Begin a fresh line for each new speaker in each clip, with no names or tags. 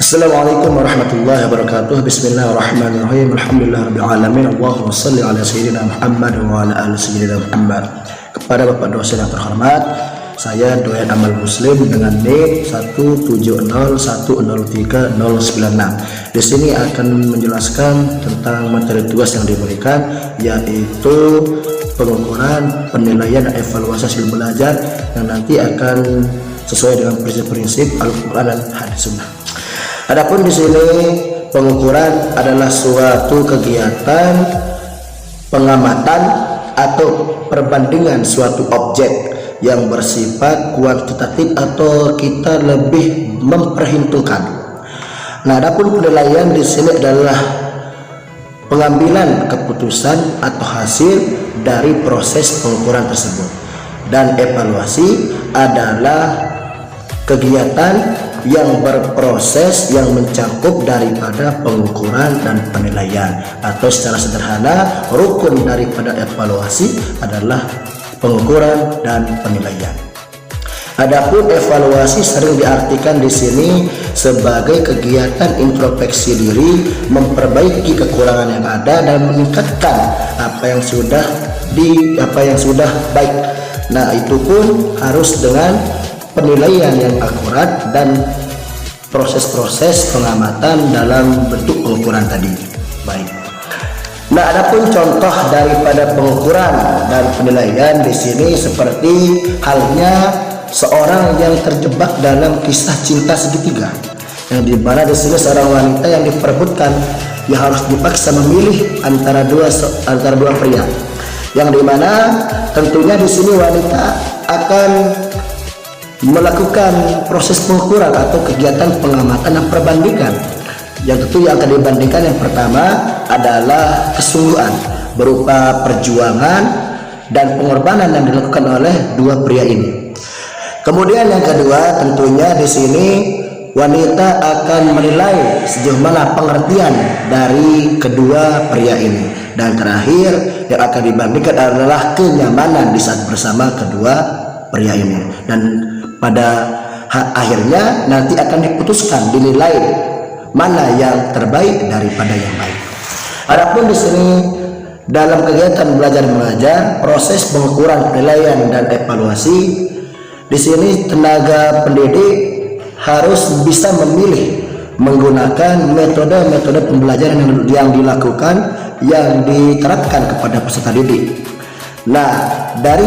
Assalamualaikum warahmatullahi wabarakatuh. Bismillahirrahmanirrahim. Alhamdulillahirabbil alamin. Allahumma shalli ala sayyidina Muhammad wa ala ali sayyidina Muhammad. Kepada Bapak dosen yang terhormat, saya Doyan Amal Muslim dengan NIM 170103096. Di sini akan menjelaskan tentang materi tugas yang diberikan, yaitu pengukuran, penilaian, dan evaluasi hasil belajar yang nanti akan sesuai dengan prinsip-prinsip Al-Quran dan Hadis Sunnah. Adapun di sini pengukuran adalah suatu kegiatan pengamatan atau perbandingan suatu objek yang bersifat kuantitatif atau kita lebih memperhitungkan. Nah, adapun penilaian di sini adalah pengambilan keputusan atau hasil dari proses pengukuran tersebut, dan evaluasi adalah kegiatan yang berproses yang mencakup daripada pengukuran dan penilaian, atau secara sederhana rukun daripada evaluasi adalah pengukuran dan penilaian. Adapun evaluasi sering diartikan di sini sebagai kegiatan introspeksi diri, memperbaiki kekurangan yang ada dan meningkatkan apa yang sudah baik. Nah, itu pun harus dengan penilaian yang akurat dan proses-proses pengamatan dalam bentuk pengukuran tadi. Baik. Nah, adapun contoh daripada pengukuran dan penilaian di sini seperti halnya seorang yang terjebak dalam kisah cinta segitiga, yang dimana di sini seorang wanita yang diperebutkan, yang harus dipaksa memilih antara dua pria, yang dimana tentunya di sini wanita akan melakukan proses pengukuran atau kegiatan pengamatan dan perbandingan. Yang tentu yang akan dibandingkan yang pertama adalah kesungguhan berupa perjuangan dan pengorbanan yang dilakukan oleh dua pria ini. Kemudian yang kedua, tentunya di sini wanita akan menilai sejauh mana pengertian dari kedua pria ini. Dan terakhir yang akan dibandingkan adalah kenyamanan di saat bersama kedua pria ini. Dan pada akhirnya nanti akan diputuskan, dinilai mana yang terbaik daripada yang baik. Adapun di sini dalam kegiatan belajar mengajar, proses pengukuran, penilaian, dan evaluasi, di sini tenaga pendidik harus bisa memilih menggunakan metode-metode pembelajaran yang dilakukan, yang diterapkan kepada peserta didik. Nah, dari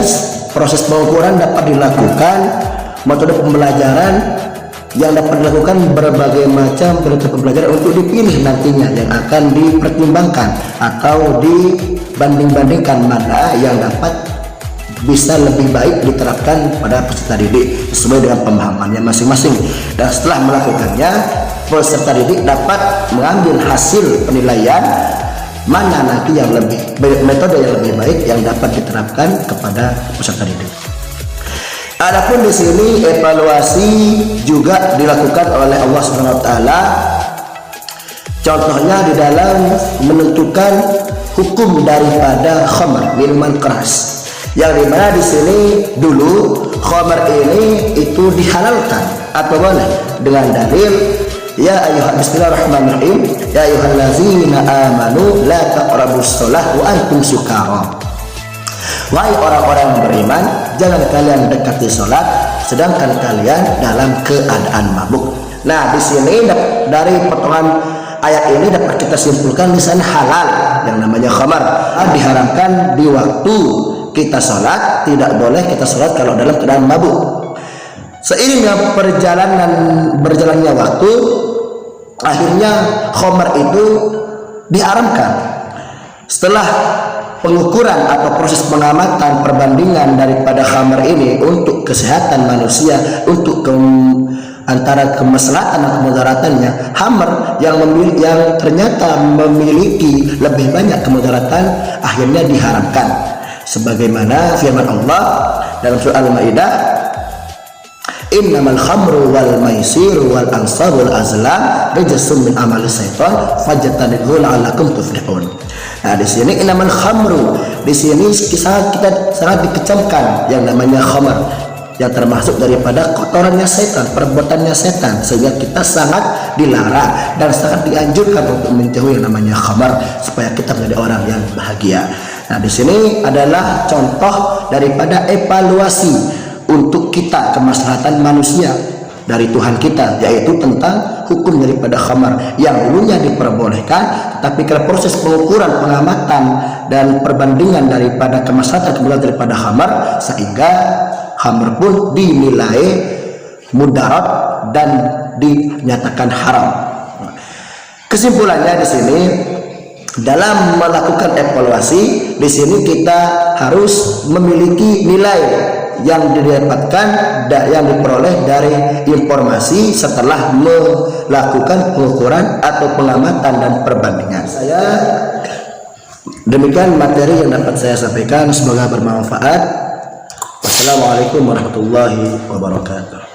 proses pengukuran dapat dilakukan metode pembelajaran yang dapat dilakukan berbagai macam metode pembelajaran untuk dipilih nantinya yang akan dipertimbangkan atau dibanding-bandingkan mana yang dapat bisa lebih baik diterapkan pada peserta didik sesuai dengan pemahamannya masing-masing. Dan setelah melakukannya, peserta didik dapat mengambil hasil penilaian mana nanti yang metode yang lebih baik yang dapat diterapkan kepada peserta didik. Adapun di sini evaluasi juga dilakukan oleh Allah Subhanahu wa taala. Contohnya di dalam menentukan hukum daripada khamr, minuman keras. Yang dimana di sini dulu khamr ini itu dihalalkan atau boleh dengan dalil bismillahirrahmanirrahim, ya ayyuhallazina amanu la taqrabus shalah wa antum sukara. Wahai orang-orang yang beriman, jangan kalian dekati sholat sedangkan kalian dalam keadaan mabuk. Nah, di sini dari potongan ayat ini dapat kita simpulkan di sana halal yang namanya khamar. Diharamkan di waktu kita sholat, tidak boleh kita sholat kalau dalam keadaan mabuk. Seiring dengan berjalannya waktu, akhirnya khamar itu diharamkan. Setelah pengukuran atau proses pengamatan perbandingan daripada khamr ini untuk kesehatan manusia, untuk antara kemaslahatan dan kemudaratannya, khamr yang ternyata memiliki lebih banyak kemudaratan akhirnya diharamkan, sebagaimana firman Allah dalam surah Al-Maidah, innamal khamru wal maisiru wal ansab wal azlam rijsun min amali syaitan fajtanibhu la'allakum tuflihun. Nah, di sini innamal khamru, di sini kita sangat dikecamkan yang namanya khamr. yang termasuk daripada kotorannya setan, perbuatannya setan, sehingga kita sangat dilarang dan sangat dianjurkan untuk menjauhi yang namanya khamar supaya kita menjadi orang yang bahagia. Nah, di sini adalah contoh daripada evaluasi untuk kita kemaslahatan manusia dari Tuhan kita, yaitu tentang hukum daripada khamar yang dulunya diperbolehkan, tapi karena proses pengukuran, pengamatan dan perbandingan daripada kemaslahatan kemudian daripada khamar, sehingga khamar pun dinilai mudarat dan dinyatakan haram. Kesimpulannya di sini, dalam melakukan evaluasi di sini kita harus memiliki nilai yang didapatkan yang diperoleh dari informasi setelah melakukan pengukuran atau pengamatan dan perbandingan. Saya demikian materi yang dapat saya sampaikan, semoga bermanfaat. Wassalamualaikum warahmatullahi wabarakatuh.